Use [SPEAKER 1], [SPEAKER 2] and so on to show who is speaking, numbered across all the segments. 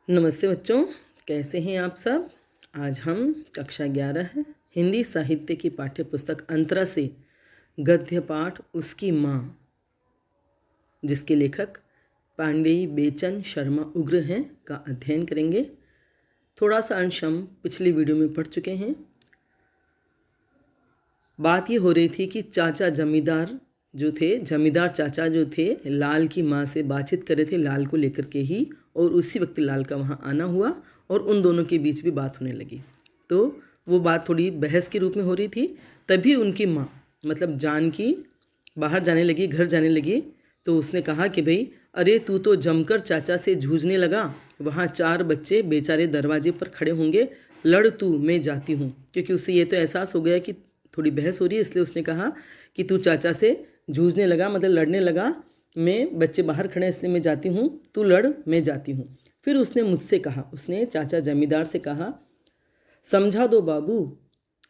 [SPEAKER 1] नमस्ते बच्चों, कैसे हैं आप सब। आज हम कक्षा 11 हिंदी साहित्य की पाठ्य पुस्तक अंतरा से गद्य पाठ उसकी माँ, जिसके लेखक पांडेय बेचन शर्मा उग्र हैं, का अध्ययन करेंगे। थोड़ा सा अंश हम पिछली वीडियो में पढ़ चुके हैं। बात ये हो रही थी कि चाचा जमींदार चाचा जो थे लाल की माँ से बातचीत कर रहे थे, लाल को लेकर के ही, और उसी वक्त लाल का वहाँ आना हुआ और उन दोनों के बीच भी बात होने लगी। तो वो बात थोड़ी बहस के रूप में हो रही थी। तभी उनकी माँ मतलब जानकी बाहर जाने लगी, घर जाने लगी। तो उसने कहा कि भाई अरे तू तो जमकर चाचा से जूझने लगा, वहाँ 4 बच्चे बेचारे दरवाजे पर खड़े होंगे, लड़ तू, मैं जाती हूँ। क्योंकि उसे ये तो एहसास हो गया कि थोड़ी बहस हो रही है, इसलिए उसने कहा कि तू चाचा से जूझने लगा, मतलब लड़ने लगा, मैं बच्चे बाहर खड़े हैं इसलिए मैं जाती हूँ, तू लड़, मैं जाती हूँ। फिर उसने मुझसे कहा, उसने चाचा जमींदार से कहा, समझा दो बाबू,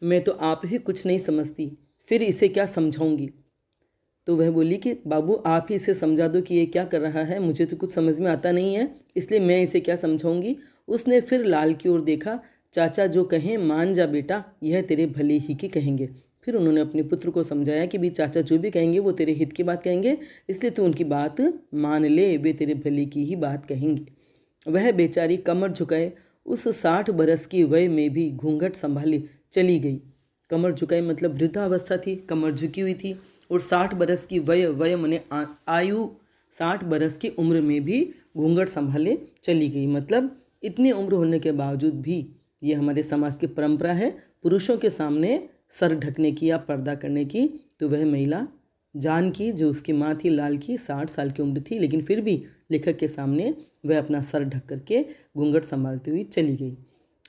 [SPEAKER 1] मैं तो आप ही कुछ नहीं समझती, फिर इसे क्या समझाऊंगी। तो वह बोली कि बाबू आप ही इसे समझा दो कि ये क्या कर रहा है, मुझे तो कुछ समझ में आता नहीं है, इसलिए मैं इसे क्या समझाऊंगी। उसने फिर लाल की ओर देखा, चाचा जो कहें मान जा बेटा, यह तेरे भले ही की कहेंगे। फिर उन्होंने अपने पुत्र को समझाया कि भी चाचा जो भी कहेंगे वो तेरे हित की बात कहेंगे, इसलिए तू उनकी बात मान ले, वे तेरे भले की ही बात कहेंगे। वह बेचारी कमर झुकाए उस 60 बरस की वय में भी घूंघट संभाले चली गई। कमर झुकाई मतलब वृद्धावस्था थी, कमर झुकी हुई थी, और 60 बरस की वय मने आयु, 60 बरस की उम्र में भी घूंघट संभाले चली गई। मतलब इतनी उम्र होने के बावजूद भी, ये हमारे समाज की परंपरा है, पुरुषों के सामने सर ढकने की या पर्दा करने की। तो वह महिला जानकी जो उसकी माँ थी लाल की, 60 साल की उम्र थी, लेकिन फिर भी लेखक के सामने वह अपना सर ढक करके घूंघट संभालती हुई चली गई।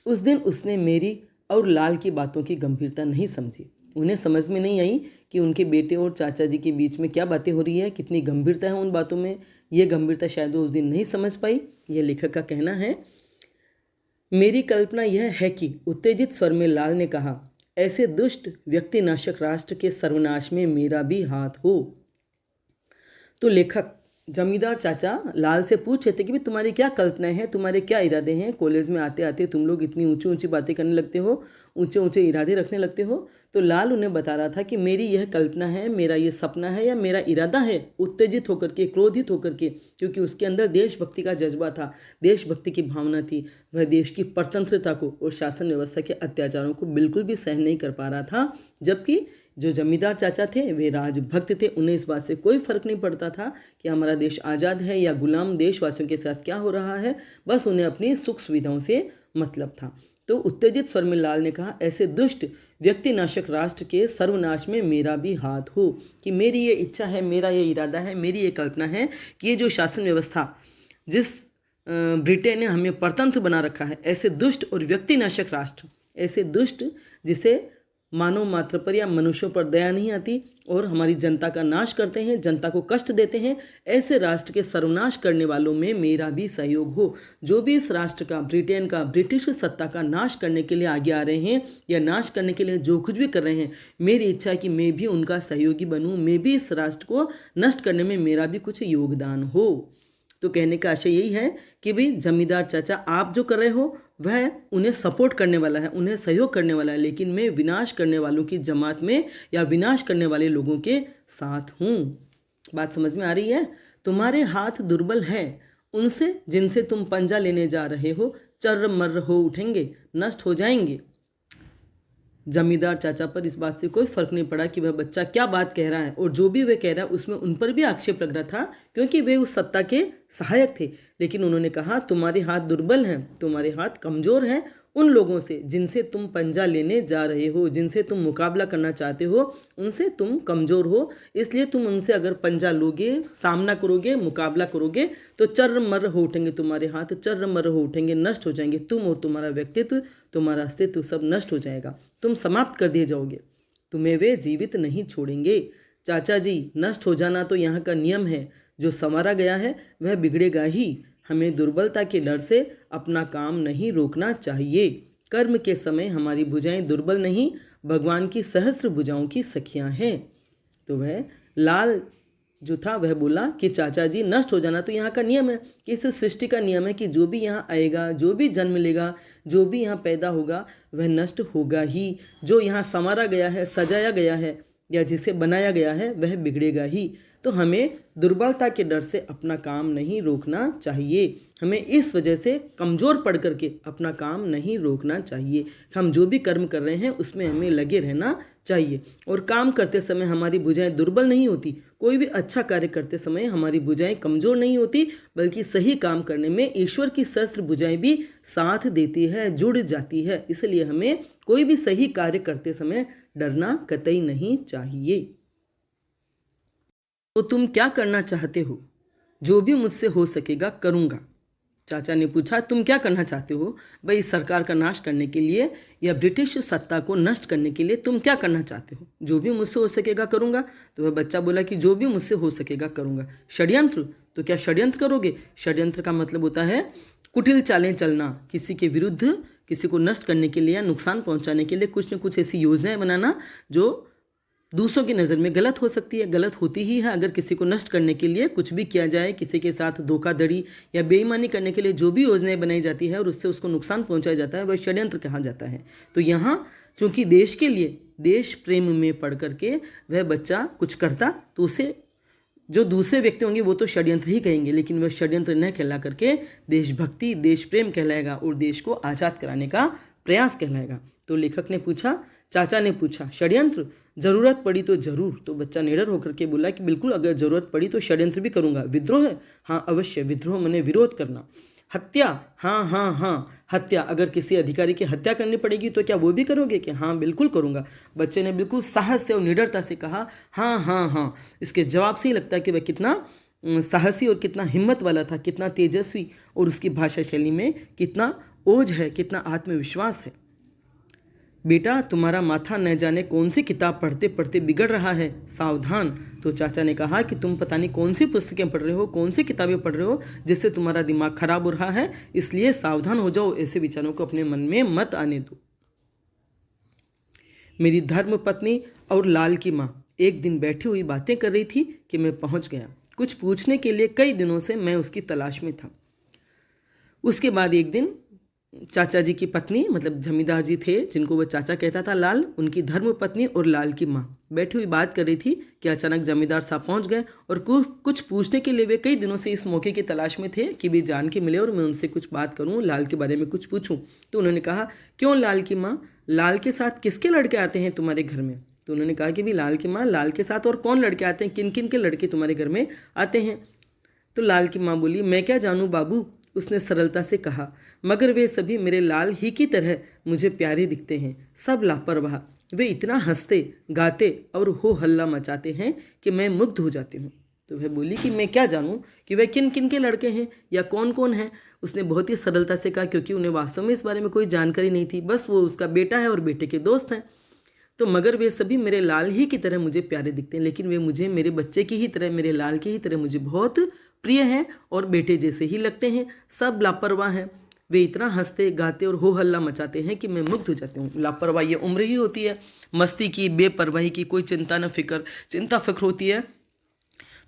[SPEAKER 1] उस दिन उसने मेरी और लाल की बातों की गंभीरता नहीं समझी। उन्हें समझ में नहीं आई कि उनके बेटे और चाचा जी के बीच में क्या बातें हो रही है, कितनी गंभीरता है उन बातों में। ये गंभीरता शायद वो उस दिन नहीं समझ पाई। यह लेखक का कहना है। मेरी कल्पना यह है कि, उत्तेजित स्वर में लाल ने कहा, ऐसे दुष्ट व्यक्तिनाशक राष्ट्र के सर्वनाश में मेरा भी हाथ हो। तो लेखक जमींदार चाचा लाल से पूछ रहे थे कि भाई तुम्हारी क्या कल्पनाएं हैं, तुम्हारे क्या इरादे हैं। कॉलेज में आते आते तुम लोग इतनी ऊंची ऊंची बातें करने लगते हो, ऊंचे ऊंचे इरादे रखने लगते हो। तो लाल उन्हें बता रहा था कि मेरी यह कल्पना है, मेरा ये सपना है या मेरा इरादा है, उत्तेजित होकर के, क्रोधित होकर के, क्योंकि उसके अंदर देशभक्ति का जज्बा था, देशभक्ति की भावना थी। वह देश की परतंत्रता को और शासन व्यवस्था के अत्याचारों को बिल्कुल भी सहन नहीं कर पा रहा था। जबकि जो जमींदार चाचा थे वे राजभक्त थे, उन्हें इस बात से कोई फर्क नहीं पड़ता था कि हमारा देश आज़ाद है या गुलाम देशवासियों के साथ क्या हो रहा है, बस उन्हें अपनी सुख सुविधाओं से मतलब था। तो उत्तेजित स्वर में लाल ने कहा, ऐसे दुष्ट व्यक्तिनाशक राष्ट्र के सर्वनाश में मेरा भी हाथ हो। कि मेरी ये इच्छा है, मेरा ये इरादा है, मेरी ये कल्पना है कि ये जो शासन व्यवस्था जिस ब्रिटेन ने हमें परतंत्र बना रखा है, ऐसे दुष्ट और व्यक्तिनाशक राष्ट्र, ऐसे दुष्ट जिसे मानव मात्र पर या मनुष्यों पर दया नहीं आती और हमारी जनता का नाश करते हैं, जनता को कष्ट देते हैं, ऐसे राष्ट्र के सर्वनाश करने वालों में मेरा भी सहयोग हो। जो भी इस राष्ट्र का, ब्रिटेन का, ब्रिटिश सत्ता का नाश करने के लिए आगे आ रहे हैं या नाश करने के लिए जो कुछ भी कर रहे हैं, मेरी इच्छा है कि मैं भी उनका सहयोगी बनूं, मैं भी इस राष्ट्र को नष्ट करने में मेरा भी कुछ योगदान हो। तो कहने का आशय यही है कि भाई जमींदार चाचा आप जो कर रहे हो वह उन्हें सपोर्ट करने वाला है, उन्हें सहयोग करने वाला है, लेकिन मैं विनाश करने वालों की जमात में या विनाश करने वाले लोगों के साथ हूँ। बात समझ में आ रही है। तुम्हारे हाथ दुर्बल हैं, उनसे जिनसे तुम पंजा लेने जा रहे हो चर्र मर्र हो उठेंगे, नष्ट हो जाएंगे। जमींदार चाचा पर इस बात से कोई फर्क नहीं पड़ा कि वह बच्चा क्या बात कह रहा है, और जो भी वह कह रहा है उसमें उन पर भी आक्षेप लग रहा था, क्योंकि वे उस सत्ता के सहायक थे। लेकिन उन्होंने कहा, तुम्हारे हाथ दुर्बल हैं, तुम्हारे हाथ कमजोर हैं उन लोगों से जिनसे तुम पंजा लेने जा रहे हो, जिनसे तुम मुकाबला करना चाहते हो, उनसे तुम कमजोर हो। इसलिए तुम उनसे अगर पंजा लोगे, सामना करोगे, मुकाबला करोगे, तो चर्र मर्र हो उठेंगे, तुम्हारे हाथ चर्र मर्र हो उठेंगे, नष्ट हो जाएंगे, तुम और तुम्हारा व्यक्तित्व, तुम्हारा अस्तित्व सब नष्ट हो जाएगा, तुम समाप्त कर दिए जाओगे, तुम्हें वे जीवित नहीं छोड़ेंगे। चाचा जी, नष्ट हो जाना तो यहाँ का नियम है, जो संवारा गया है वह बिगड़ेगा ही। हमें दुर्बलता के डर से अपना काम नहीं रोकना चाहिए। कर्म के समय हमारी भुजाएं दुर्बल नहीं, भगवान की सहस्त्र भुजाओं की सखियां हैं। तो वह लाल जो था वह बोला कि चाचा जी, नष्ट हो जाना तो यहाँ का नियम है, कि इस सृष्टि का नियम है कि जो भी यहाँ आएगा, जो भी जन्म लेगा, जो भी यहाँ पैदा होगा वह नष्ट होगा ही। जो यहाँ संवारा गया है, सजाया गया है या जिसे बनाया गया है वह बिगड़ेगा ही। तो हमें दुर्बलता के डर से अपना काम नहीं रोकना चाहिए। हमें इस वजह से कमज़ोर पड़ करके अपना काम नहीं रोकना चाहिए। हम जो भी कर्म कर रहे हैं उसमें हमें लगे रहना चाहिए और काम करते समय हमारी भुजाएं दुर्बल नहीं होती। कोई भी अच्छा कार्य करते समय हमारी भुजाएं कमज़ोर नहीं होती, बल्कि सही काम करने में ईश्वर की शस्त्र भुजाएं भी साथ देती है, जुड़ जाती है। इसलिए हमें कोई भी सही कार्य करते समय डरना कतई नहीं चाहिए। तो तुम क्या करना चाहते हो? जो भी मुझसे हो सकेगा करूँगा। चाचा ने पूछा, तुम क्या करना चाहते हो? भाई, सरकार का नाश करने के लिए या ब्रिटिश सत्ता को नष्ट करने के लिए तुम क्या करना चाहते हो? जो भी मुझसे हो सकेगा करूँगा। तो वह बच्चा बोला कि जो भी मुझसे हो सकेगा करूँगा। षड्यंत्र? तो क्या षड्यंत्र करोगे? षड्यंत्र का मतलब होता है कुटिल चालें चलना, किसी के विरुद्ध, किसी को नष्ट करने के लिए या नुकसान पहुँचाने के लिए कुछ न कुछ ऐसी योजनाएं बनाना जो दूसरों की नज़र में गलत हो सकती है, गलत होती ही है। अगर किसी को नष्ट करने के लिए कुछ भी किया जाए, किसी के साथ धोखाधड़ी या बेईमानी करने के लिए जो भी योजनाएं बनाई जाती है और उससे उसको नुकसान पहुंचाया जाता है, वह षड्यंत्र कहा जाता है। तो यहाँ चूंकि देश के लिए, देश प्रेम में पढ़ करके वह बच्चा कुछ करता, तो उसे जो दूसरे व्यक्ति होंगे वो तो षड्यंत्र ही कहेंगे, लेकिन वह षड्यंत्र न कहला करके देशभक्ति, देश प्रेम कहलाएगा और देश को आज़ाद कराने का प्रयास कहलाएगा। तो लेखक ने पूछा, चाचा ने पूछा, षड्यंत्र? जरूरत पड़ी तो जरूर। तो बच्चा निडर होकर के बोला कि बिल्कुल, अगर जरूरत पड़ी तो षड्यंत्र भी करूंगा। विद्रोह? हाँ अवश्य, विद्रोह माने विरोध करना। हत्या? हाँ हाँ हाँ, हत्या। अगर किसी अधिकारी की हत्या करनी पड़ेगी तो क्या वो भी करोगे? कि हाँ बिल्कुल करूंगा। बच्चे ने बिल्कुल साहस से और निडरता से कहा हाँ हाँ हाँ। इसके जवाब से ही लगता है कि वह कितना साहसी और कितना हिम्मत वाला था, कितना तेजस्वी, और उसकी भाषा शैली में कितना ओज है, कितना आत्मविश्वास है। बेटा, तुम्हारा माथा न जाने कौन सी किताब पढ़ते पढ़ते बिगड़ रहा है, सावधान। तो चाचा ने कहा कि तुम पता नहीं कौन सी पुस्तकें पढ़ रहे हो, कौन सी किताबें पढ़ रहे हो, जिससे तुम्हारा दिमाग खराब हो रहा है, इसलिए सावधान हो जाओ। ऐसे विचारों को अपने मन में मत आने दो। मेरी धर्म पत्नी और लाल की माँ एक दिन बैठी हुई बातें कर रही थी कि मैं पहुँच गया। कुछ पूछने के लिए कई दिनों से मैं उसकी तलाश में था। उसके बाद एक दिन चाचा जी की पत्नी, मतलब जमींदार जी थे जिनको वह चाचा कहता था, लाल, उनकी धर्म पत्नी और लाल की माँ बैठी हुई बात कर रही थी कि अचानक जमींदार साहब पहुंच गए और कुछ पूछने के लिए वे कई दिनों से इस मौके की तलाश में थे कि वे जान के मिले और मैं उनसे कुछ बात करूं, लाल के बारे में कुछ पूछूं। तो उन्होंने कहा, क्यों लाल की माँ, लाल के साथ किसके लड़के आते हैं तुम्हारे घर में? तो उन्होंने कहा कि भी लाल की माँ, लाल के साथ और कौन लड़के आते हैं, किन किन के लड़के तुम्हारे घर में आते हैं? तो लाल की माँ बोली, मैं क्या जानूँ बाबू, उसने सरलता से कहा, मगर वे सभी मेरे लाल ही की तरह मुझे प्यारे दिखते हैं, सब लापरवाह। वे इतना हंसते, गाते और हो हल्ला मचाते हैं कि मैं मुग्ध हो जाती हूँ। तो वह बोली कि मैं क्या जानूँ कि वह किन किन के लड़के हैं या कौन कौन है। उसने बहुत ही सरलता से कहा, क्योंकि उन्हें वास्तव में इस बारे में कोई जानकारी नहीं थी, बस वो उसका बेटा है और बेटे के दोस्त हैं। तो मगर वे सभी मेरे लाल ही की तरह मुझे प्यारे दिखते हैं, लेकिन वे मुझे मेरे बच्चे की ही तरह, मेरे लाल की ही तरह मुझे बहुत प्रिय हैं और बेटे जैसे ही लगते हैं। सब लापरवाह हैं, वे इतना हंसते, गाते और हो हल्ला मचाते हैं कि मैं मुग्ध हो जाती हूँ। लापरवाही ये उम्र ही होती है, मस्ती की, बेपरवाही की, कोई चिंता न फिक्र, चिंता फिक्र होती है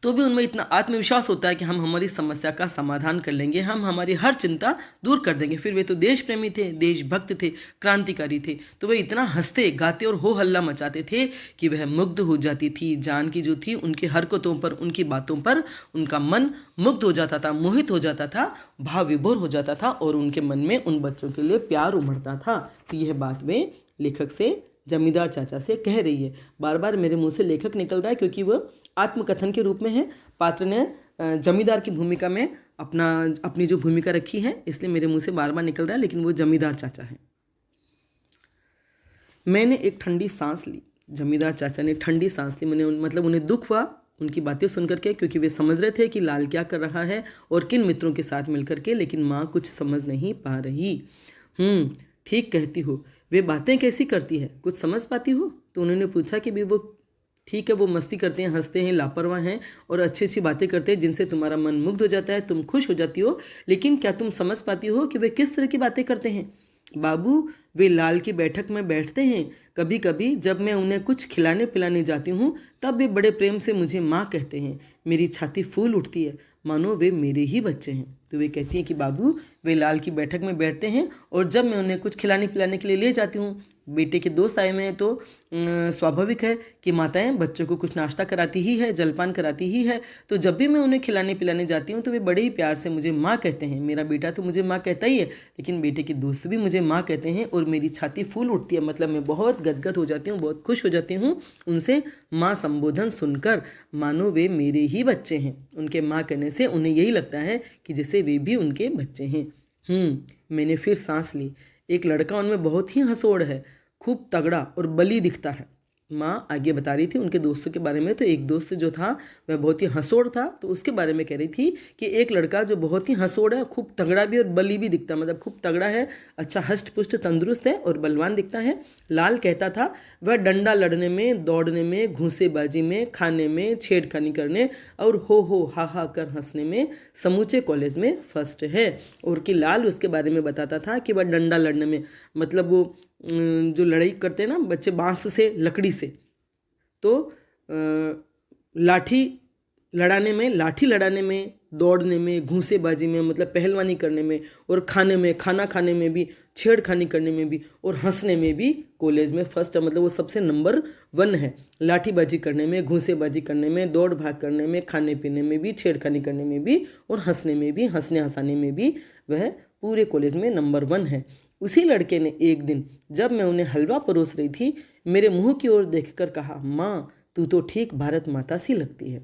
[SPEAKER 1] तो भी उनमें इतना आत्मविश्वास होता है कि हम हमारी समस्या का समाधान कर लेंगे, हम हमारी हर चिंता दूर कर देंगे। फिर वे तो देश प्रेमी थे, देशभक्त थे, क्रांतिकारी थे, तो वे इतना हंसते, गाते और हो हल्ला मचाते थे कि वह मुग्ध हो जाती थी। जान की जो थी, उनकी हरकतों पर, उनकी बातों पर उनका मन मुग्ध हो जाता था, मोहित हो जाता था, भाव विभोर हो जाता था और उनके मन में उन बच्चों के लिए प्यार उमड़ता था। तो यह बात वे लेखक से, जमींदार चाचा से कह रही है। बार बार मेरे मुंह से लेखक निकल रहा है क्योंकि वह आत्मकथन के रूप में है। पात्र ने जमींदार की भूमिका में अपनी जो भूमिका रखी है, इसलिए मेरे मुंह से बार बार निकल रहा है, लेकिन वो जमींदार चाचा है। मैंने एक ठंडी सांस ली। जमींदार चाचा ने ठंडी सांस ली, मैंने मतलब उन्हें दुख हुआ उनकी बातें सुन करके, क्योंकि वे समझ रहे थे कि लाल क्या कर रहा है और किन मित्रों के साथ मिलकर के, लेकिन माँ कुछ समझ नहीं पा रही। ठीक कहती हो, वे बातें कैसी करती है, कुछ समझ पाती हो? तो उन्होंने पूछा कि भी वो ठीक है, वो मस्ती करते हैं, हंसते हैं, लापरवाह हैं और अच्छी अच्छी बातें करते हैं जिनसे तुम्हारा मन मुग्ध हो जाता है, तुम खुश हो जाती हो, लेकिन क्या तुम समझ पाती हो कि वे किस तरह की बातें करते हैं? बाबू वे लाल की बैठक में बैठते हैं। कभी कभी जब मैं उन्हें कुछ खिलाने पिलाने जाती हूँ तब वे बड़े प्रेम से मुझे माँ कहते हैं। मेरी छाती फूल उठती है, मानो वे मेरे ही बच्चे हैं। तो वे कहती हैं कि बाबू वे लाल की बैठक में बैठते हैं और जब मैं उन्हें कुछ खिलाने पिलाने के लिए ले जाती हूँ, बेटे के दोस्त आए हुए हैं तो स्वाभाविक है कि माताएं बच्चों को कुछ नाश्ता कराती ही है, जलपान कराती ही है। तो जब भी मैं उन्हें खिलाने पिलाने जाती हूँ तो वे बड़े ही प्यार से मुझे माँ कहते हैं। मेरा बेटा तो मुझे माँ कहता ही है, लेकिन बेटे के दोस्त भी मुझे माँ कहते हैं और मेरी छाती फूल उठती है, मतलब मैं बहुत गदगद हो जाती हूँ, बहुत खुश हो जाती हूँ उनसे माँ संबोधन सुनकर, मानो वे मेरे ही बच्चे हैं। उनके माँ कहने से उन्हें यही लगता है कि जैसे वे भी उनके बच्चे हैं। मैंने फिर सांस ली। एक लड़का उनमें बहुत ही हंसोड़ है, खूब तगड़ा और बली दिखता है। माँ आगे बता रही थी उनके दोस्तों के बारे में। तो एक दोस्त जो था वह बहुत ही हंसोड़ था, तो उसके बारे में कह रही थी कि एक लड़का जो बहुत ही हंसोड़ है, खूब तगड़ा भी और बली भी दिखता है, मतलब खूब तगड़ा है, अच्छा हष्ट पुष्ट तंदुरुस्त है और बलवान दिखता है। लाल कहता था वह डंडा लड़ने में, दौड़ने में, घूंसेबाजी में, खाने में, छेड़खानी करने और हो हा कर हंसने में समूचे कॉलेज में फर्स्ट है। और कि लाल उसके बारे में बताता था कि वह डंडा लड़ने में, मतलब वो जो लड़ाई करते हैं ना बच्चे बांस से, लकड़ी से, तो लाठी लड़ाने में, दौड़ने में, घूंसेबाजी में, मतलब पहलवानी करने में, और खाने में, खाना खाने में भी, छेड़खानी करने में भी, और हंसने में भी कॉलेज में फर्स्ट है, मतलब वो सबसे नंबर 1 है। लाठीबाजी करने में, घूंसेबाजी करने में, दौड़ भाग करने में, खाने पीने में भी, छेड़खानी करने में भी, और हंसने में भी, हंसने हंसाने में भी वह पूरे कॉलेज में नंबर 1 है। उसी लड़के ने एक दिन जब मैं उन्हें हलवा परोस रही थी, मेरे मुंह की ओर देखकर कहा, माँ तू तो ठीक भारत माता सी लगती है।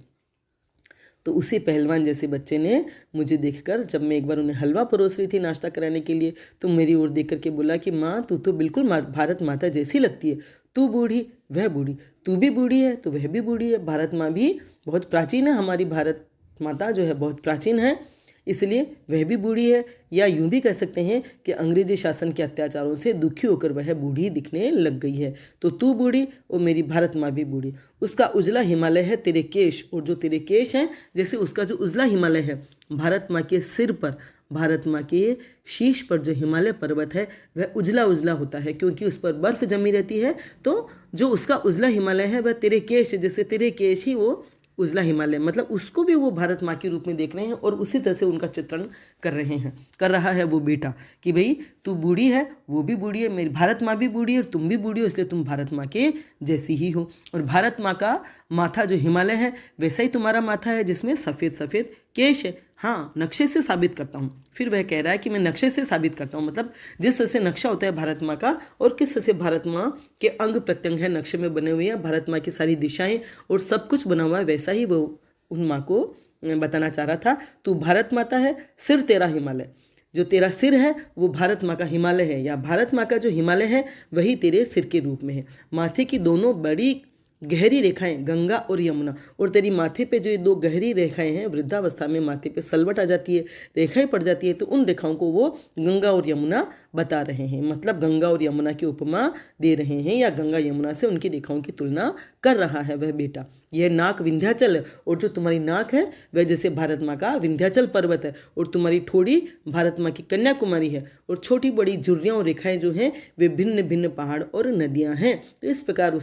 [SPEAKER 1] तो उसी पहलवान जैसे बच्चे ने मुझे देखकर, जब मैं एक बार उन्हें हलवा परोस रही थी नाश्ता कराने के लिए, तो मेरी ओर देख करके बोला कि माँ तू तो बिल्कुल भारत माता जैसी लगती है। तू बूढ़ी वह बूढ़ी, तू भी बूढ़ी है तो वह भी बूढ़ी है। भारत माँ भी बहुत प्राचीन है, हमारी भारत माता जो है बहुत प्राचीन है, इसलिए वह भी बूढ़ी है। या यूं भी कह सकते हैं कि अंग्रेजी शासन के अत्याचारों से दुखी होकर वह बूढ़ी दिखने लग गई है। तो तू बूढ़ी और मेरी भारत माँ भी बूढ़ी। उसका उजला हिमालय है तेरे केश, और जो तेरे केश हैं जैसे उसका जो उजला हिमालय है भारत माँ के सिर पर, भारत माँ के शीश पर जो हिमालय पर्वत है वह उजला उजला होता है, क्योंकि उस पर बर्फ जमी रहती है। तो जो उसका उजला हिमालय है वह तेरे केश, जैसे तेरे केश ही वो उजला हिमालय, मतलब उसको भी वो भारत माँ के रूप में देख रहे हैं और उसी तरह से उनका चित्रण कर रहा है वो बेटा, कि भाई तू बूढ़ी है, वो भी बूढ़ी है, मेरी भारत माँ भी बूढ़ी है और तुम भी बूढ़ी हो, इसलिए तुम भारत माँ के जैसी ही हो। और भारत माँ का माथा जो हिमालय है वैसा ही तुम्हारा माथा है, जिसमें सफ़ेद सफ़ेद केश है। हाँ, नक्शे से साबित करता हूँ। फिर वह कह रहा है कि मैं नक्शे से साबित करता हूँ, मतलब जिस तरह से नक्शा होता है भारत माँ का, और किस तरह से भारत माँ के अंग प्रत्यंग है नक्शे में बने हुए हैं, भारत माँ की सारी दिशाएं और सब कुछ बना हुआ है, वैसा ही वो उन माँ को बताना चाह रहा था। तू भारत माता है, सिर तेरा हिमालय, जो तेरा सिर है वो भारत माँ का हिमालय है, या भारत माँ का जो हिमालय है वही तेरे सिर के रूप में है। माथे की दोनों बड़ी गहरी रेखाएं गंगा और यमुना, और तेरी माथे पे जो ये 2 गहरी रेखाएं हैं, वृद्धावस्था में माथे पे सलवट आ जाती है, रेखाएं पड़ जाती है, तो उन रेखाओं को वो गंगा और यमुना बता रहे हैं, मतलब गंगा और यमुना की उपमा दे रहे हैं, या गंगा यमुना से उनकी रेखाओं की तुलना कर रहा है वह बेटा। यह नाक विंध्याचल है, और जो तुम्हारी नाक है वह जैसे भारत माँ का विंध्याचल पर्वत है, और तुम्हारी ठोड़ी भारत माँ की कन्याकुमारी है, और छोटी बड़ी झुर्रियाँ और रेखाएं जो हैं वे भिन्न भिन्न पहाड़ और नदियाँ हैं। तो इस प्रकार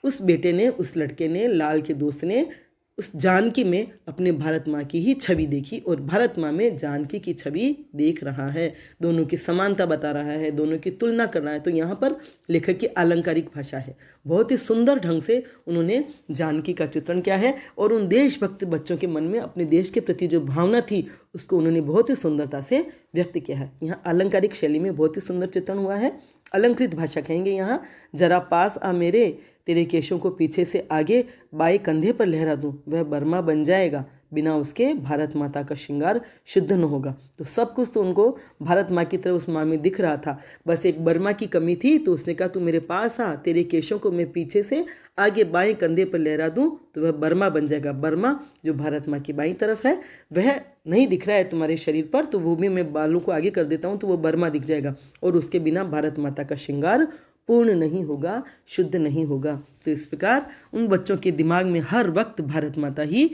[SPEAKER 1] उस बेटे ने, उस लड़के ने, लाल के दोस्त ने उस जानकी में अपने भारत माँ की ही छवि देखी, और भारत माँ में जानकी की छवि देख रहा है, दोनों की समानता बता रहा है, दोनों की तुलना कर रहा है। तो यहाँ पर लेखक की अलंकारिक भाषा है, बहुत ही सुंदर ढंग से उन्होंने जानकी का चित्रण किया है, और उन देशभक्त बच्चों के मन में अपने देश के प्रति जो भावना थी उसको उन्होंने बहुत ही सुंदरता से व्यक्त किया है। यहाँ अलंकारिक शैली में बहुत ही सुंदर चित्रण हुआ है, अलंकृत भाषा कहेंगे यहाँ। जरा पास आ मेरे, तेरे केशों को पीछे से आगे बाएं कंधे पर लहरा दूं, वह बर्मा बन जाएगा, बिना उसके भारत माता का श्रृंगार शुद्ध न होगा। तो सब कुछ तो उनको भारत माँ की तरह उस माँ में दिख रहा था, बस एक बर्मा की कमी थी। तो उसने कहा तू मेरे पास आ, तेरे केशों को मैं पीछे से आगे बाएं कंधे पर लहरा दूं तो वह बर्मा बन जाएगा। बर्मा जो भारत माँ की बाईं तरफ है वह नहीं दिख रहा है तुम्हारे शरीर पर, तो वो भी मैं बालों को आगे कर देता हूँ तो वो बर्मा दिख जाएगा, और उसके बिना भारत माता का श्रृंगार पूर्ण नहीं होगा, शुद्ध नहीं होगा। तो इस प्रकार उन बच्चों के दिमाग में हर वक्त भारत माता ही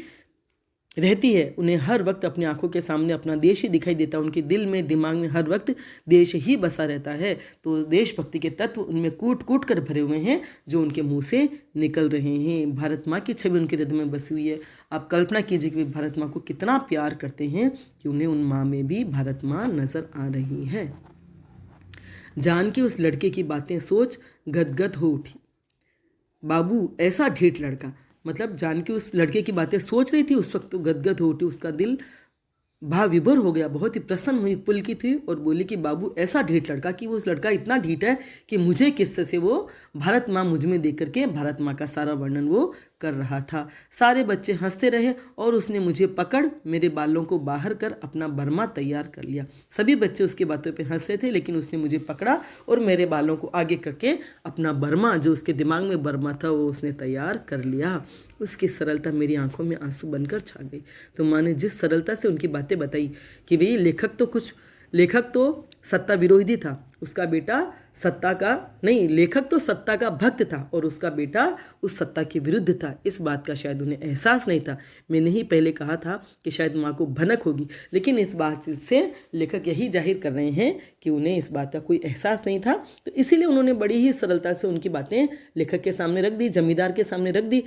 [SPEAKER 1] रहती है, उन्हें हर वक्त अपनी आंखों के सामने अपना देश ही दिखाई देता है, उनके दिल में दिमाग में हर वक्त देश ही बसा रहता है। तो देशभक्ति के तत्व उनमें कूट कूट कर भरे हुए हैं जो उनके मुंह से निकल रहे हैं। भारत माँ की छवि उनके हृदय में बसी हुई है। आप कल्पना कीजिए कि वे भारत माँ को कितना प्यार करते हैं कि उन्हें उन माँ में भी भारत माँ नजर आ रही है। जान की उस लड़के की बातें सोच गदगद हो उठी। बाबू ऐसा ढीठ लड़का, मतलब जानकी उस लड़के की बातें सोच रही थी उस वक्त तो गदगद हो उठी, उसका दिल भाव विभोर हो गया, बहुत ही प्रसन्न हुई, पुलकित हुई और बोली कि बाबू ऐसा ढीठ लड़का कि वो उस लड़का इतना ढीठ है कि मुझे किस्से से वो भारत माँ मुझ में देख करके भारत माँ का सारा वर्णन वो कर रहा था। सारे बच्चे हंसते रहे और उसने मुझे पकड़ मेरे बालों को बाहर कर अपना बर्मा तैयार कर लिया। सभी बच्चे उसकी बातों पे हंस रहे थे, लेकिन उसने मुझे पकड़ा और मेरे बालों को आगे करके अपना बर्मा, जो उसके दिमाग में बर्मा था, वो उसने तैयार कर लिया। उसकी सरलता मेरी आंखों में आंसू बनकर छा गई। तो माँ ने जिस सरलता से उनकी बातें बताई कि भाई लेखक तो सत्ता विरोधी था, उसका बेटा सत्ता का नहीं, लेखक तो सत्ता का भक्त था और उसका बेटा उस सत्ता के विरुद्ध था, इस बात का शायद उन्हें एहसास नहीं था। मैंने ही पहले कहा था कि शायद माँ को भनक होगी, लेकिन इस बात से लेखक यही जाहिर कर रहे हैं कि उन्हें इस बात का कोई एहसास नहीं था। तो इसीलिए उन्होंने बड़ी ही सरलता से उनकी बातें लेखक के सामने रख दी, जमींदार के सामने रख दी।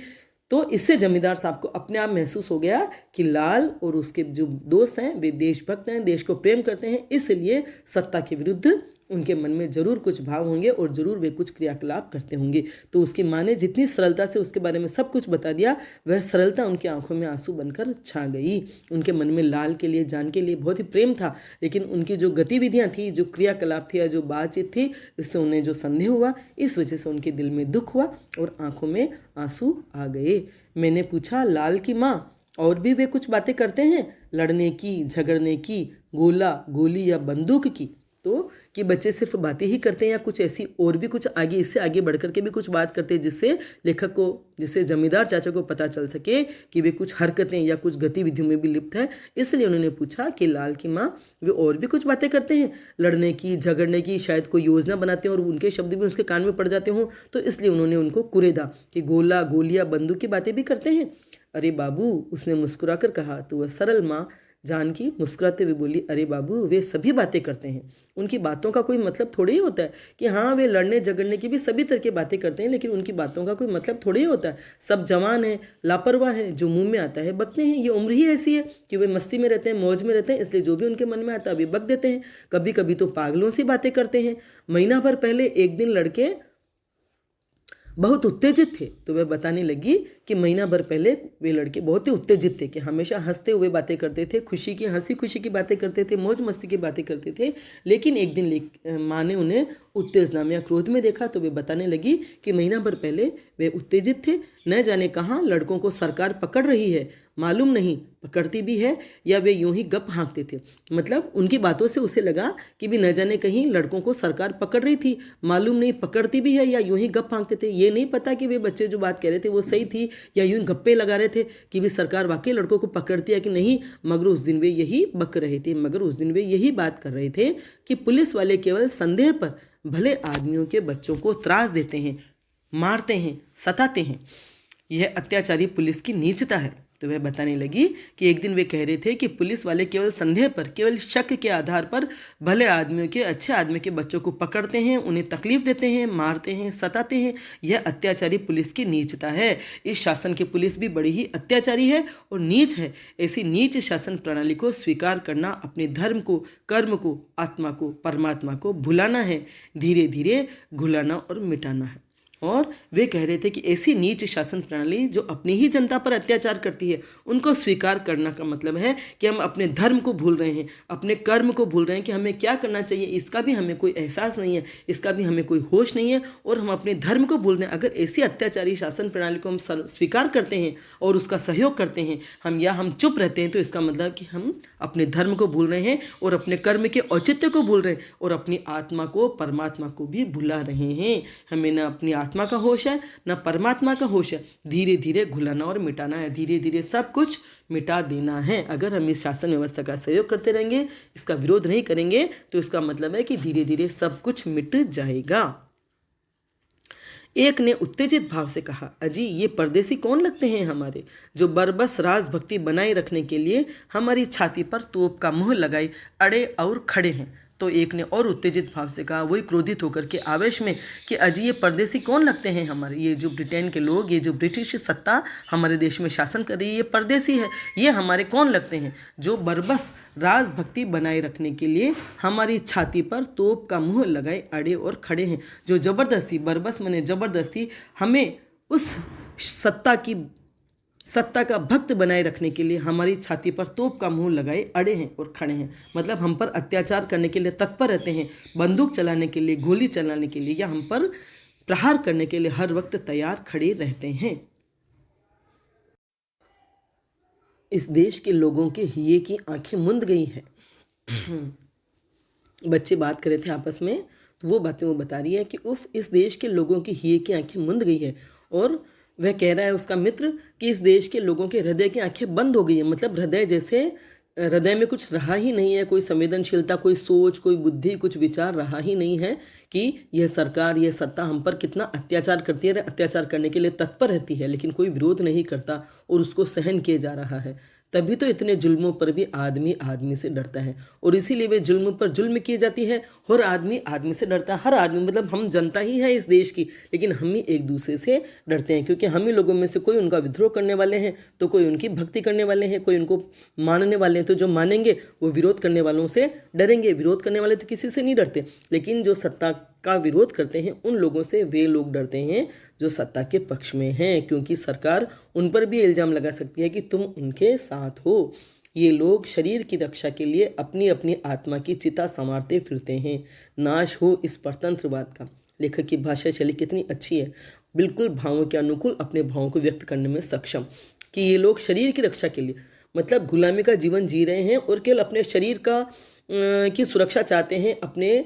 [SPEAKER 1] तो इससे जमींदार साहब को अपने आप महसूस हो गया कि लाल और उसके जो दोस्त हैं वे देशभक्त हैं, देश को प्रेम करते हैं, इसलिए सत्ता के विरुद्ध उनके मन में जरूर कुछ भाव होंगे और जरूर वे कुछ क्रियाकलाप करते होंगे। तो उसकी माँ ने जितनी सरलता से उसके बारे में सब कुछ बता दिया, वह सरलता उनकी आंखों में आंसू बनकर छा गई। उनके मन में लाल के लिए, जान के लिए बहुत ही प्रेम था, लेकिन उनकी जो गतिविधियां थी, जो क्रियाकलाप थी या जो बातचीत थी, इससे उन्हें जो संदेह हुआ, इस वजह से उनके दिल में दुख हुआ और आंखों में आंसू आ गए। मैंने पूछा, लाल की माँ और भी वे कुछ बातें करते हैं, लड़ने की, झगड़ने की, गोला गोली या बंदूक की? तो कि बच्चे सिर्फ बातें ही करते हैं या कुछ ऐसी और भी कुछ आगे, इससे आगे बढ़ करके भी कुछ बात करते हैं जिससे लेखक को, जिससे जमींदार चाचा को पता चल सके कि वे कुछ हरकतें या कुछ गतिविधियों में भी लिप्त है। इसलिए उन्होंने पूछा कि लाल की माँ वे और भी कुछ बातें करते हैं, लड़ने की, झगड़ने की, शायद कोई योजना बनाते हैं और उनके शब्द भी उसके कान में पड़ जाते हों, तो इसलिए उन्होंने उनको कुरेदा कि गोला गोलियां बंदूक की बातें भी करते हैं। अरे बाबू, उसने मुस्कुराकर कहा। तो वह सरल माँ जानकी मुस्कुराते हुए बोली, अरे बाबू, वे सभी बातें करते हैं, उनकी बातों का कोई मतलब थोड़ी ही होता है कि हाँ वे लड़ने झगड़ने की भी सभी तरह की बातें करते हैं, लेकिन उनकी बातों का कोई मतलब थोड़ी ही होता है। सब जवान हैं, लापरवाह हैं, जो मुंह में आता है बकते हैं। ये उम्र ही ऐसी है कि वे मस्ती में रहते हैं, मौज में रहते हैं, इसलिए जो भी उनके मन में आता है वे बक देते हैं। कभी कभी तो पागलों सी बातें करते हैं। महीना भर पहले एक दिन लड़के बहुत उत्तेजित थे, तो वह बताने लगी कि महीना भर पहले वे लड़के बहुत ही उत्तेजित थे कि हमेशा हंसते हुए बातें करते थे, खुशी की, हंसी खुशी की बातें करते थे, मौज मस्ती की बातें करते थे। लेकिन एक दिन माँ ने उन्हें उत्तेजना में या क्रोध में देखा, तो वे बताने लगी कि महीना भर पहले वे उत्तेजित थे, न जाने कहाँ लड़कों को सरकार पकड़ रही है, मालूम नहीं पकड़ती भी है या वे यूं ही गप हाँकते थे। मतलब उनकी बातों से उसे लगा कि भी न जाने कहीं लड़कों को सरकार पकड़ रही थी, मालूम नहीं पकड़ती भी है या यूं ही गप हाँकते थे। ये नहीं पता कि वे बच्चे जो बात कह रहे थे वो सही थी या यूं गप्पे लगा रहे थे कि भी सरकार वाकई लड़कों को पकड़ती है कि नहीं। मगर उस दिन वे यही बक रहे थे, मगर उस दिन वे यही बात कर रहे थे कि पुलिस वाले केवल संदेह पर भले आदमियों के बच्चों को त्रास देते हैं, मारते हैं, सताते हैं। यह अत्याचारी पुलिस की नीचता है। तो वह बताने लगी कि एक दिन वे कह रहे थे कि पुलिस वाले केवल संदेह पर, केवल शक के आधार पर भले आदमियों के, अच्छे आदमी के बच्चों को पकड़ते हैं, उन्हें तकलीफ देते हैं, मारते हैं, सताते हैं। यह अत्याचारी पुलिस की नीचता है। इस शासन की पुलिस भी बड़ी ही अत्याचारी है और नीच है। ऐसी नीच शासन प्रणाली को स्वीकार करना अपने धर्म को, कर्म को, आत्मा को, परमात्मा को भुलाना है, धीरे धीरे घुलाना और मिटाना है। और वे कह रहे थे कि ऐसी नीच शासन प्रणाली जो अपनी ही जनता पर अत्याचार करती है, उनको स्वीकार करना का मतलब है कि हम अपने धर्म को भूल रहे हैं, अपने कर्म को भूल रहे हैं कि हमें क्या करना चाहिए, इसका भी हमें कोई एहसास नहीं है, इसका भी हमें कोई होश नहीं है और हम अपने धर्म को भूल रहे हैं। अगर ऐसी अत्याचारी शासन प्रणाली को हम स्वीकार करते हैं और उसका सहयोग करते हैं, हम चुप रहते हैं, तो इसका मतलब कि हम अपने धर्म को भूल रहे हैं और अपने कर्म के औचित्य को भूल रहे हैं और अपनी आत्मा को, परमात्मा को भी भुला रहे हैं। हमें न अपनी आत्मा का होश है, न परमात्मा का होश है। धीरे धीरे घुलाना और मिटाना है, धीरे धीरे सब कुछ मिटा देना है। अगर हम इस शासन व्यवस्था का सहयोग करते रहेंगे, इसका विरोध नहीं करेंगे, तो इसका मतलब है कि धीरे धीरे सब कुछ मिट जाएगा। एक ने उत्तेजित भाव से कहा, अजी ये परदेसी कौन लगते हैं हमारे, जो बरबस राजभक्ति बनाए रखने के लिए हमारी छाती पर तोप का मुँह लगाए अड़े और खड़े हैं। तो एक ने और उत्तेजित भाव से कहा, वही क्रोधित होकर के आवेश में, कि अजी ये परदेसी कौन लगते हैं हमारे, ये जो ब्रिटेन के लोग, ये जो ब्रिटिश सत्ता हमारे देश में शासन कर रही है, ये परदेसी है, ये हमारे कौन लगते हैं, जो बरबस राजभक्ति बनाए रखने के लिए हमारी छाती पर तोप का मुँह लगाए अड़े और खड़े हैं, जो जबरदस्ती, बरबस माने जबरदस्ती, हमें उस सत्ता का भक्त बनाए रखने के लिए हमारी छाती पर तोप का मुंह लगाए अड़े हैं और खड़े हैं। मतलब हम पर अत्याचार करने के लिए तत्पर रहते हैं, बंदूक चलाने के लिए, गोली चलाने के लिए, या हम पर प्रहार करने के लिए हर वक्त तैयार खड़े रहते हैं। इस देश के लोगों के हिये की आंखें मुंद गई है। बच्चे बात कर रहे थे आपस में, तो वो बातें वो बता रही है कि उफ, इस देश के लोगों की हिये की आंखें मुंद गई है। और वह कह रहा है उसका मित्र कि इस देश के लोगों के हृदय की आंखें बंद हो गई है। मतलब हृदय में कुछ रहा ही नहीं है, कोई संवेदनशीलता, कोई सोच, कोई बुद्धि, कुछ विचार रहा ही नहीं है कि यह सरकार, यह सत्ता हम पर कितना अत्याचार करती है, अत्याचार करने के लिए तत्पर रहती है, लेकिन कोई विरोध नहीं करता और उसको सहन किया जा रहा है। तभी तो इतने जुल्मों पर भी आदमी आदमी से डरता है, और इसीलिए वे जुल्म पर जुल्म की जाती है। हर आदमी आदमी से डरता है, हर आदमी, मतलब हम जनता ही है इस देश की, लेकिन हम ही एक दूसरे से डरते हैं, क्योंकि हम ही लोगों में से कोई उनका विद्रोह करने वाले हैं, तो कोई उनकी भक्ति करने वाले हैं, कोई उनको मानने वाले हैं। तो जो मानेंगे वो विरोध करने वालों से डरेंगे, विरोध करने वाले तो किसी से नहीं डरते, लेकिन जो सत्ता का विरोध करते हैं उन लोगों से वे लोग डरते हैं जो सत्ता के पक्ष में हैं, क्योंकि सरकार उन पर भी इल्ज़ाम लगा सकती है कि तुम उनके साथ हो। ये लोग शरीर की रक्षा के लिए अपनी अपनी आत्मा की चिता संवारते फिरते हैं। नाश हो इस परतंत्रवाद का। लेखक की भाषा शैली कितनी अच्छी है, बिल्कुल भावों के अनुकूल, अपने भावों को व्यक्त करने में सक्षम, कि ये लोग शरीर की रक्षा के लिए, मतलब गुलामी का जीवन जी रहे हैं और केवल अपने शरीर की सुरक्षा चाहते हैं, अपने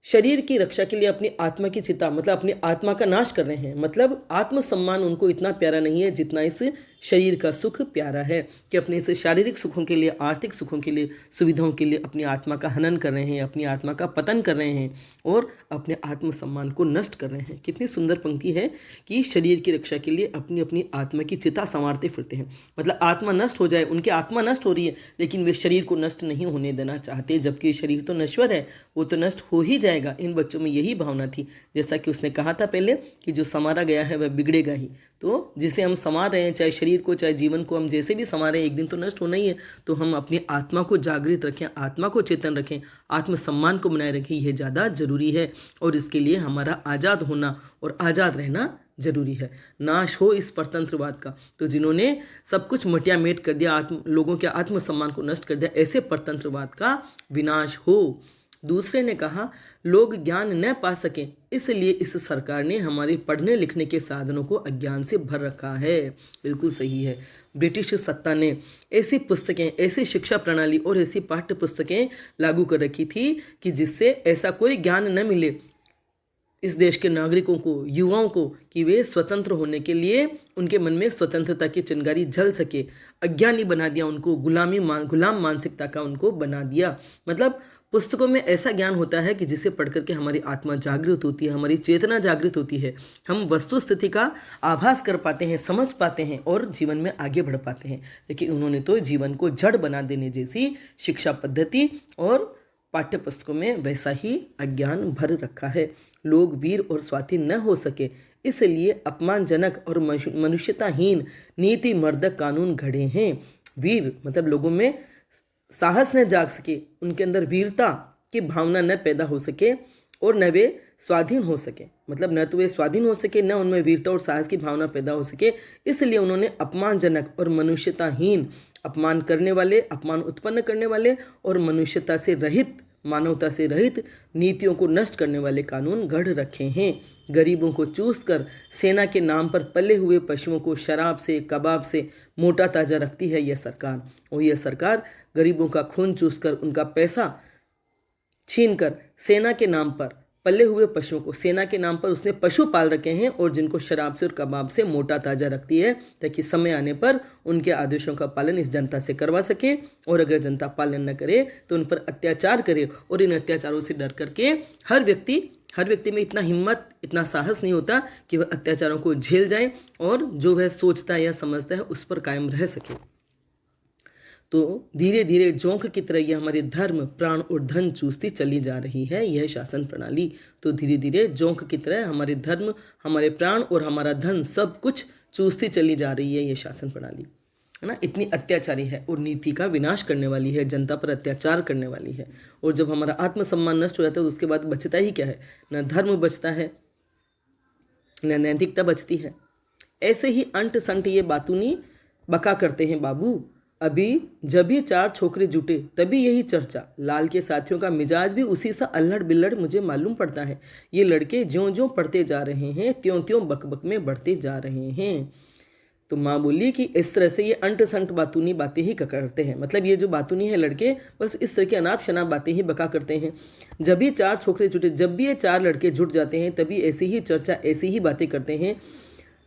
[SPEAKER 1] शरीर की रक्षा के लिए अपनी आत्मा की चिता, मतलब अपनी आत्मा का नाश कर रहे हैं। मतलब आत्मसम्मान उनको इतना प्यारा नहीं है जितना इस शरीर का सुख प्यारा है, कि अपने इस शारीरिक सुखों के लिए, आर्थिक सुखों के लिए, सुविधाओं के लिए अपनी आत्मा का हनन कर रहे हैं, अपनी आत्मा का पतन कर रहे हैं और अपने आत्मसम्मान को नष्ट कर रहे हैं। कितनी सुंदर पंक्ति है कि शरीर की रक्षा के लिए अपनी अपनी आत्मा की चिता संवारते फिरते हैं। मतलब आत्मा नष्ट हो जाए, उनकी आत्मा नष्ट हो रही है, लेकिन वे शरीर को नष्ट नहीं होने देना चाहते, जबकि शरीर तो नश्वर है, वो तो नष्ट हो ही जाएगा। इन बच्चों में यही भावना थी, जैसा कि उसने कहा था पहले कि जो संवारा गया है वह बिगड़ेगा ही। तो जिसे हम संवार रहे हैं, चाहे शरीर को, चाहे जीवन को, हम जैसे भी संवारें, एक दिन तो नष्ट होना ही है। तो हम अपनी आत्मा को जागृत रखें, आत्मा को चेतन रखें, आत्मसम्मान को बनाए रखें, यह ज़्यादा जरूरी है। और इसके लिए हमारा आज़ाद होना और आज़ाद रहना जरूरी है। नाश हो इस परतंत्रवाद का। तो जिन्होंने सब कुछ मटियामेट कर दिया, लोगों के आत्मसम्मान को नष्ट कर दिया, ऐसे परतंत्रवाद का विनाश हो। दूसरे ने कहा, लोग ज्ञान न पा सकें, इसलिए इस सरकार ने हमारे पढ़ने लिखने के साधनों को अज्ञान से भर रखा है। बिल्कुल सही है। ब्रिटिश सत्ता ने ऐसी पुस्तकें, ऐसी शिक्षा प्रणाली और ऐसी पाठ्य पुस्तकें लागू कर रखी थी कि जिससे ऐसा कोई ज्ञान न मिले इस देश के नागरिकों को, युवाओं को, कि वे स्वतंत्र होने के लिए उनके मन में स्वतंत्रता की चिंगारी जल सके। अज्ञानी बना दिया उनको, गुलाम मानसिकता का उनको बना दिया। मतलब पुस्तकों में ऐसा ज्ञान होता है कि जिसे पढ़ करके हमारी आत्मा जागृत होती है, हमारी चेतना जागृत होती है, हम वस्तु स्थिति का आभास कर पाते हैं, समझ पाते हैं और जीवन में आगे बढ़ पाते हैं। लेकिन उन्होंने तो जीवन को जड़ बना देने जैसी शिक्षा पद्धति और पाठ्य पुस्तकों में वैसा ही अज्ञान भर रखा है। लोग वीर और स्वाधीन न हो सके, इसलिए अपमानजनक और मनुष्यताहीन नीति मर्दक कानून घड़े हैं। वीर मतलब लोगों में साहस न जाग सके, उनके अंदर वीरता की भावना न पैदा हो सके और न वे स्वाधीन हो सके। मतलब न तो वे स्वाधीन हो सके, न उनमें वीरता और साहस की भावना पैदा हो सके। इसलिए उन्होंने अपमानजनक और मनुष्यताहीन, अपमान करने वाले, अपमान उत्पन्न करने वाले और मनुष्यता से रहित, मानवता से रहित नीतियों को नष्ट करने वाले कानून गढ़ रखे हैं। गरीबों को चूस कर सेना के नाम पर पले हुए पशुओं को शराब से, कबाब से मोटा ताजा रखती है यह सरकार। और यह सरकार गरीबों का खून चूस कर, उनका पैसा छीन कर सेना के नाम पर पले हुए पशुओं को, सेना के नाम पर उसने पशु पाल रखे हैं और जिनको शराब से और कबाब से मोटा ताजा रखती है, ताकि समय आने पर उनके आदेशों का पालन इस जनता से करवा सके। और अगर जनता पालन न करे तो उन पर अत्याचार करे और इन अत्याचारों से डर करके हर व्यक्ति हर व्यक्ति में इतना हिम्मत, इतना साहस नहीं होता कि वह अत्याचारों को झेल जाए और जो वह सोचता है या समझता है उस पर कायम रह सके। तो धीरे धीरे जोंक की तरह यह हमारे धर्म, प्राण और धन चूसती चली जा रही है यह शासन प्रणाली। तो धीरे धीरे जोंक की तरह हमारे धर्म, हमारे प्राण और हमारा धन सब कुछ चूसती चली जा रही है यह शासन प्रणाली, है ना। इतनी अत्याचारी है और नीति का विनाश करने वाली है, जनता पर अत्याचार करने वाली है। और जब हमारा आत्मसम्मान नष्ट हो जाता है तो उसके बाद बचता ही क्या है, न धर्म बचता है, न नैतिकता बचती है। ऐसे ही अंट संट ये बातूनी बका करते हैं बाबू। अभी जब भी 4 छोकरे जुटे तभी यही चर्चा। लाल के साथियों का मिजाज भी उसी सा अल्लड़ बिल्लड़ मुझे मालूम पड़ता है। ये लड़के ज्यों ज्यों पढ़ते जा रहे हैं त्यों त्यों बकबक में बढ़ते जा रहे हैं। तो माँ बोली कि इस तरह से ये अंट संट बातूनी बातें ही करते हैं, मतलब ये जो बातूनी है लड़के बस इस तरह की अनाप शनाप बातें ही बका करते हैं। जब भी 4 छोकरे जुटे, जब भी ये 4 लड़के जुट जाते हैं तभी ऐसी ही चर्चा, ऐसी ही बातें करते हैं।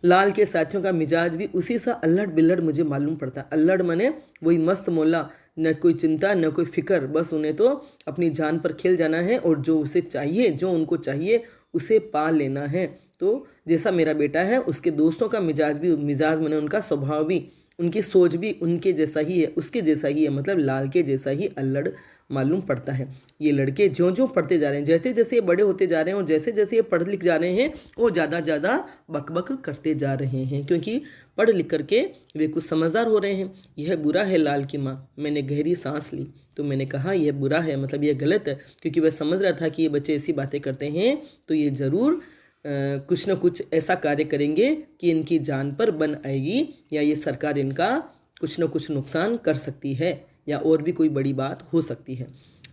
[SPEAKER 1] लाल के साथियों का मिजाज भी उसी सा अल्लड़ बिल्लड़ मुझे मालूम पड़ता है। अल्लड़ मने वही मस्त मोला, न कोई चिंता न कोई फिक्र, बस उन्हें तो अपनी जान पर खेल जाना है और जो उसे चाहिए, जो उनको चाहिए उसे पा लेना है। तो जैसा मेरा बेटा है उसके दोस्तों का मिजाज भी, मिजाज मने उनका स्वभाव भी, उनकी सोच भी उनके जैसा ही है, उसके जैसा ही है, मतलब लाल के जैसा ही अल्लड़ मालूम पड़ता है। ये लड़के ज्यों ज्यों पढ़ते जा रहे हैं, जैसे जैसे ये बड़े होते जा रहे हैं और जैसे जैसे ये पढ़ लिख जा रहे हैं वो ज़्यादा ज़्यादा बकबक करते जा रहे हैं, क्योंकि पढ़ लिख करके वे कुछ समझदार हो रहे हैं। यह बुरा है लाल की माँ। मैंने गहरी सांस ली तो मैंने कहा यह बुरा है, मतलब यह गलत है, क्योंकि वह समझ रहा था कि ये बच्चे ऐसी बातें करते हैं तो ये ज़रूर कुछ न कुछ ऐसा कार्य करेंगे कि इनकी जान पर बन आएगी, या ये सरकार इनका कुछ न कुछ नुकसान कर सकती है, या और भी कोई बड़ी बात हो सकती है।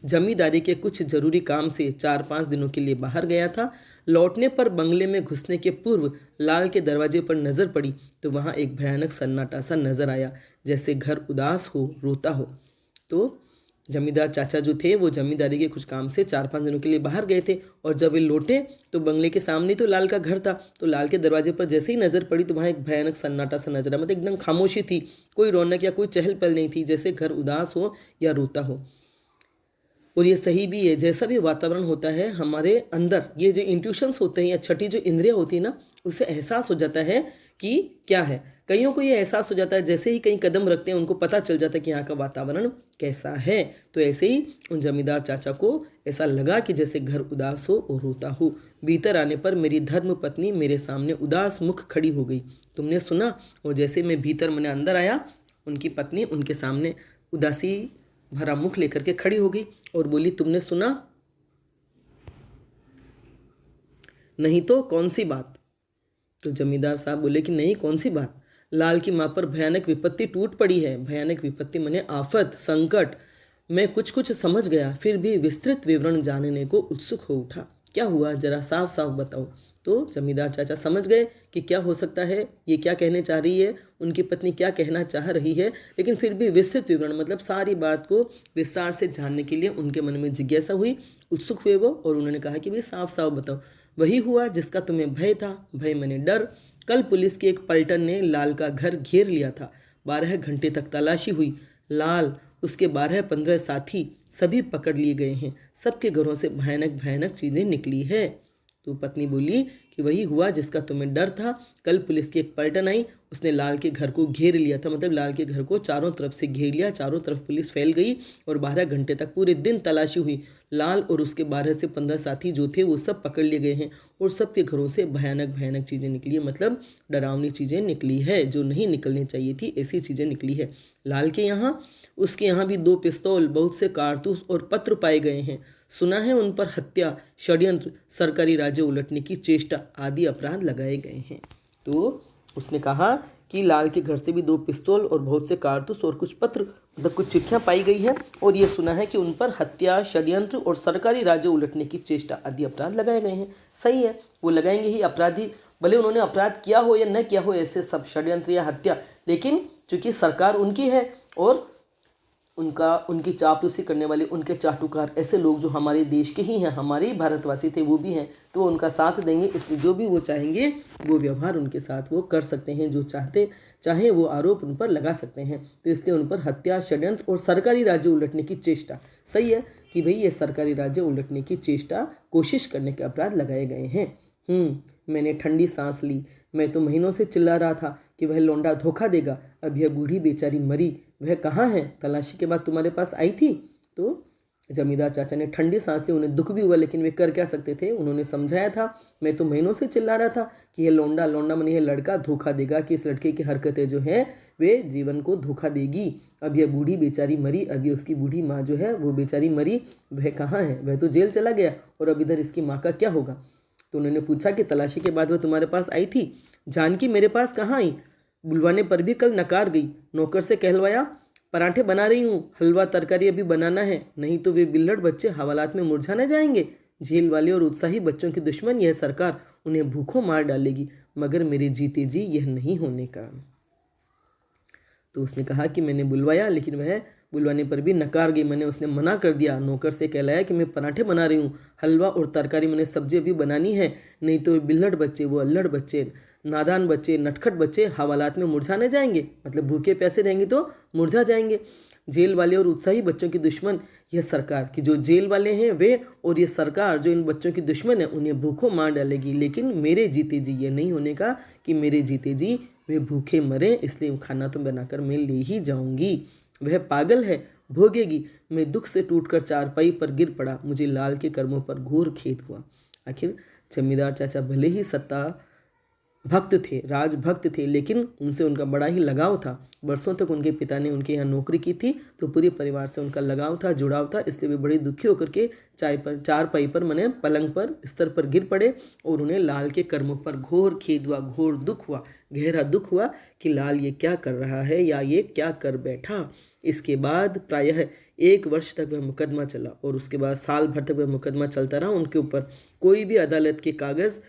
[SPEAKER 1] जमींदारी के कुछ जरूरी काम से 4-5 दिनों के लिए बाहर गया था। लौटने पर बंगले में घुसने के पूर्व लाल के दरवाजे पर नज़र पड़ी तो वहाँ एक भयानक सन्नाटा सा नज़र आया, जैसे घर उदास हो, रोता हो। तो जमींदार चाचा जो थे वो जमींदारी के कुछ काम से 4-5 दिनों के लिए बाहर गए थे, और जब वे लौटे तो बंगले के सामने तो लाल का घर था। तो लाल के दरवाजे पर जैसे ही नज़र पड़ी तो वहाँ एक भयानक सन्नाटा सा नजर आया, मतलब एकदम खामोशी थी, कोई रौनक या कोई चहल पहल नहीं थी, जैसे घर उदास हो या रोता हो। और ये सही भी है, जैसा भी वातावरण होता है हमारे अंदर ये जो इंट्यूशंस होते हैं या छठी जो इंद्रिया होती है ना, उससे एहसास हो जाता है कि क्या है। कईयों को ये एहसास हो जाता है, जैसे ही कहीं कदम रखते हैं उनको पता चल जाता है कि यहाँ का वातावरण कैसा है। तो ऐसे ही उन जमींदार चाचा को ऐसा लगा कि जैसे घर उदास हो और रोता हो। भीतर आने पर मेरी धर्म पत्नी मेरे सामने उदास मुख खड़ी हो गई। तुमने सुना? और जैसे मैं भीतर मैंने अंदर आया, उनकी पत्नी उनके सामने उदासी भरा मुख लेकर के खड़ी हो गई और बोली, तुमने सुना? नहीं तो कौन सी बात? तो जमींदार साहब बोले कि नहीं, कौन सी बात? लाल की माँ पर भयानक विपत्ति टूट पड़ी है। भयानक विपत्ति माने आफत, संकट। मैं कुछ कुछ समझ गया, फिर भी विस्तृत विवरण जानने को उत्सुक हो उठा। क्या हुआ, जरा साफ साफ बताओ। तो जमींदार चाचा समझ गए कि क्या हो सकता है, ये क्या कहने चाह रही है, उनकी पत्नी क्या कहना चाह रही है, लेकिन फिर भी विस्तृत विवरण मतलब सारी बात को विस्तार से जानने के लिए उनके मन में जिज्ञासा हुई, उत्सुक हुए वो, और उन्होंने कहा कि भाई साफ साफ बताओ। वही हुआ जिसका तुम्हें भय था। भय मने डर। कल पुलिस की एक पलटन ने लाल का घर घेर लिया था। 12 घंटे तक तलाशी हुई। लाल, उसके 12-15 साथी सभी पकड़ लिए गए हैं। सबके घरों से भयानक भयानक चीज़ें निकली है। तो पत्नी बोली कि वही हुआ जिसका तुम्हें डर था। कल पुलिस की एक पलटन आई, उसने लाल के घर को घेर लिया था, मतलब लाल के घर को चारों तरफ से घेर लिया। चारों तरफ पुलिस फैल गई और 12 घंटे तक पूरे दिन तलाशी हुई। लाल और उसके 12 से 15 साथी जो थे वो सब पकड़ लिए गए हैं और सबके घरों से भयानक भयानक चीज़ें निकली है, मतलब डरावनी चीज़ें निकली है, जो नहीं निकलनी चाहिए थी ऐसी चीज़ें निकली है। लाल के यहाँ, उसके यहाँ भी 2 पिस्तौल, बहुत से कारतूस और पत्र पाए गए हैं। सुना है उन पर हत्या, षड्यंत्र, सरकारी राज्य उलटने की चेष्टा आदि अपराध लगाए गए हैं। तो उसने कहा कि लाल के घर से भी 2 पिस्तौल और बहुत से कारतूस और कुछ पत्र, मतलब कुछ चिट्ठियां पाई गई है, और ये सुना है कि उन पर हत्या, षड्यंत्र और सरकारी राज्य उलटने की चेष्टा आदि अपराध लगाए गए हैं। सही है, वो लगाएंगे ही। अपराधी भले उन्होंने अपराध किया हो या न किया हो, ऐसे सब षड्यंत्र या हत्या, लेकिन चूंकि सरकार उनकी है और उनकी चापलूसी करने वाले, उनके चाटुकार, ऐसे लोग जो हमारे देश के ही हैं, हमारे ही भारतवासी थे, वो भी हैं, तो वो उनका साथ देंगे। इसलिए जो भी वो चाहेंगे वो व्यवहार उनके साथ वो कर सकते हैं, जो चाहे वो आरोप उन पर लगा सकते हैं। तो इसलिए उन पर हत्या, षड्यंत्र और सरकारी राज्य उलटने की चेष्टा, सही है कि भाई ये सरकारी राज्य उलटने की चेष्टा, कोशिश करने के अपराध लगाए गए हैं। मैंने ठंडी सांस ली। मैं तो महीनों से चिल्ला रहा था कि वह लौंडा धोखा देगा। अब यह बूढ़ी बेचारी मरी, वह कहाँ है? तलाशी के बाद तुम्हारे पास आई थी। तो जमींदार चाचा ने ठंडी सांस ली। उन्हें दुख भी हुआ, लेकिन वे कर क्या सकते थे? उन्होंने समझाया था, मैं तो महीनों से चिल्ला रहा था कि यह लौंडा माने यह लड़का धोखा देगा, कि इस लड़के की हरकतें जो हैं वे जीवन को धोखा देगी। अब यह बूढ़ी बेचारी मरी, अब ये उसकी बूढ़ी माँ जो है वो बेचारी मरी, वह कहाँ है? वह तो जेल चला गया, और अब इधर इसकी माँ का क्या होगा? तो उन्होंने पूछा कि तलाशी के बाद वह तुम्हारे पास आई थी? जानकी मेरे पास कहाँ आई? बुलवाने पर भी कल नकार गई। नौकर से कहलवाया, पराठे बना रही हूँ, हलवा तरकारी अभी बनाना है, नहीं तो वे बिल्हड़ बच्चे हवालात में मुरझा न जाएंगे। झील वाले और उत्साही बच्चों की दुश्मन यह सरकार उन्हें भूखों मार डालेगी, मगर मेरे जीते जी यह नहीं होने का। तो उसने कहा कि मैंने बुलवाया, लेकिन वह बुलवाने पर भी नकार गई। मैंने उसने मना कर दिया। नौकर से कहलाया कि मैं पराठे बना रही हूँ, हलवा और तरकारी मैंने सब्जी अभी बनानी है, नहीं तो बिल्हड़ बच्चे, वो अल्लड़ बच्चे, नादान बच्चे, नटखट बच्चे हवालात में मुरझाने जाएंगे, मतलब भूखे प्यासे रहेंगे तो मुरझा जाएंगे। जेल वाले और उत्साही बच्चों की दुश्मन यह सरकार, कि जो जेल वाले हैं वे और ये सरकार जो इन बच्चों की दुश्मन है, उन्हें भूखों मार डालेगी। लेकिन मेरे जीते जी ये नहीं होने का कि मेरे जीते जी वे भूखे मरे, इसलिए खाना तो बनाकर मैं ले ही जाऊंगी। वह पागल है, भोगेगी। मैं दुख से टूटकर चारपाई पर गिर पड़ा। मुझे लाल के कर्मों पर घोर खेद हुआ। आखिर जमींदार चाचा भले ही सत्ता भक्त थे, राजभक्त थे, लेकिन उनसे उनका बड़ा ही लगाव था। वर्षों तक उनके पिता ने उनके यहाँ नौकरी की थी, तो पूरे परिवार से उनका लगाव था, जुड़ाव था। इसलिए वे बड़े दुखी होकर के चारपाई पर मने पलंग पर, स्तर पर गिर पड़े, और उन्हें लाल के कर्मों पर घोर खेद हुआ, घोर दुख हुआ, गहरा दुख हुआ कि लाल ये क्या कर रहा है, या ये क्या कर बैठा। इसके बाद प्रायः 1 वर्ष तक वह मुकदमा चला, और उसके बाद साल भर तक वह मुकदमा चलता रहा उनके ऊपर। कोई भी अदालत के कागज़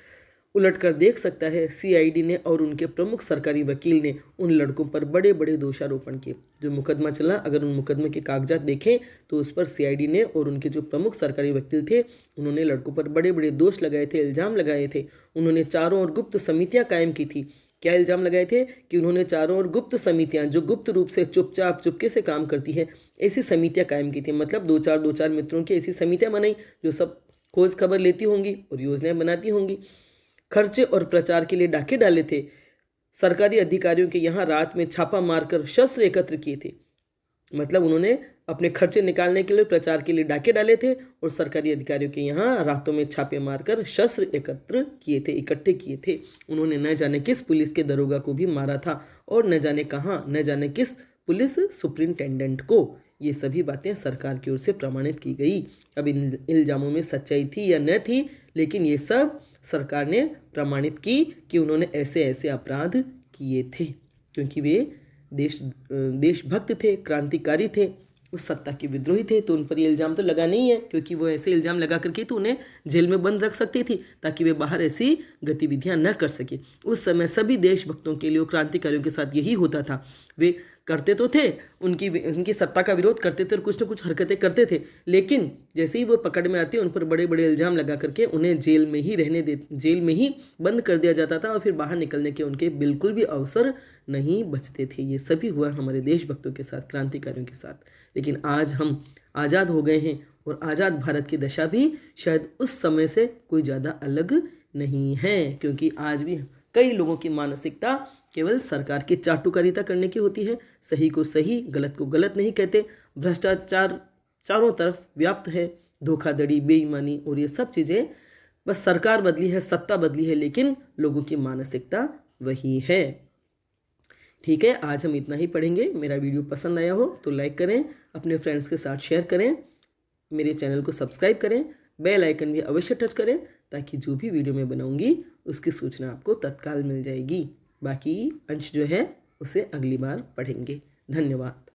[SPEAKER 1] उलट कर देख सकता है, सीआईडी ने और उनके प्रमुख सरकारी वकील ने उन लड़कों पर बड़े बड़े दोषारोपण किए। जो मुकदमा चला, अगर उन मुकदमे के कागजात देखें तो उस पर सीआईडी ने और उनके जो प्रमुख सरकारी वकील थे, उन्होंने लड़कों पर बड़े बड़े दोष लगाए थे, इल्ज़ाम लगाए थे। उन्होंने चारों ओर गुप्त समितियां कायम की थी। क्या इल्ज़ाम लगाए थे? कि उन्होंने चारों ओर गुप्त समितियां, जो गुप्त रूप से चुपचाप चुपके से काम करती है, ऐसी समितियां कायम की थी। मतलब दो चार मित्रों की ऐसी समितियां बनाई जो सब खोज खबर लेती होंगी और योजनाएं बनाती होंगी। खर्चे और प्रचार के लिए डाके डाले थे। सरकारी अधिकारियों के यहाँ रात में छापा मारकर शस्त्र एकत्र किए थे। मतलब उन्होंने अपने खर्चे निकालने के लिए, प्रचार के लिए डाके डाले थे, और सरकारी अधिकारियों के यहाँ रातों में छापे मारकर शस्त्र एकत्र किए थे, इकट्ठे किए थे। उन्होंने न जाने किस पुलिस के दरोगा को भी मारा था, और न जाने कहाँ, न जाने किस पुलिस सुपरिंटेंडेंट को। ये सभी बातें सरकार की ओर से प्रमाणित की गई। अब इन इल्जामों में सच्चाई थी या न थी, लेकिन ये सब सरकार ने प्रमाणित की कि उन्होंने ऐसे ऐसे अपराध किए थे, क्योंकि वे देशभक्त थे, क्रांतिकारी थे, उस सत्ता के विद्रोही थे। तो उन पर ये इल्ज़ाम तो लगा नहीं है, क्योंकि वो ऐसे इल्ज़ाम लगा करके तो उन्हें जेल में बंद रख सकती थी, ताकि वे बाहर ऐसी गतिविधियां न कर सके। उस समय सभी देशभक्तों के लिए, क्रांतिकारियों के साथ यही होता था। वे करते तो थे, उनकी सत्ता का विरोध करते थे और कुछ न कुछ हरकतें करते थे, लेकिन जैसे ही वो पकड़ में आते, उन पर बड़े बड़े इल्ज़ाम लगा करके उन्हें जेल में ही बंद कर दिया जाता था, और फिर बाहर निकलने के उनके बिल्कुल भी अवसर नहीं बचते थे। ये सभी हुआ हमारे देशभक्तों के साथ, क्रांतिकारियों के साथ। लेकिन आज हम आज़ाद हो गए हैं, और आज़ाद भारत की दशा भी शायद उस समय से कोई ज़्यादा अलग नहीं है, क्योंकि आज भी कई लोगों की मानसिकता केवल सरकार की चाटुकारिता करने की होती है। सही को सही, गलत को गलत नहीं कहते। भ्रष्टाचार चारों तरफ व्याप्त है, धोखाधड़ी, बेईमानी, और ये सब चीज़ें, बस सरकार बदली है, सत्ता बदली है, लेकिन लोगों की मानसिकता वही है। ठीक है, आज हम इतना ही पढ़ेंगे। मेरा वीडियो पसंद आया हो तो लाइक करें, अपने फ्रेंड्स के साथ शेयर करें, मेरे चैनल को सब्सक्राइब करें, बेल आइकन भी अवश्य टच करें, ताकि जो भी वीडियो मैं बनाऊंगी उसकी सूचना आपको तत्काल मिल जाएगी। बाकी अंश जो है उसे अगली बार पढ़ेंगे। धन्यवाद।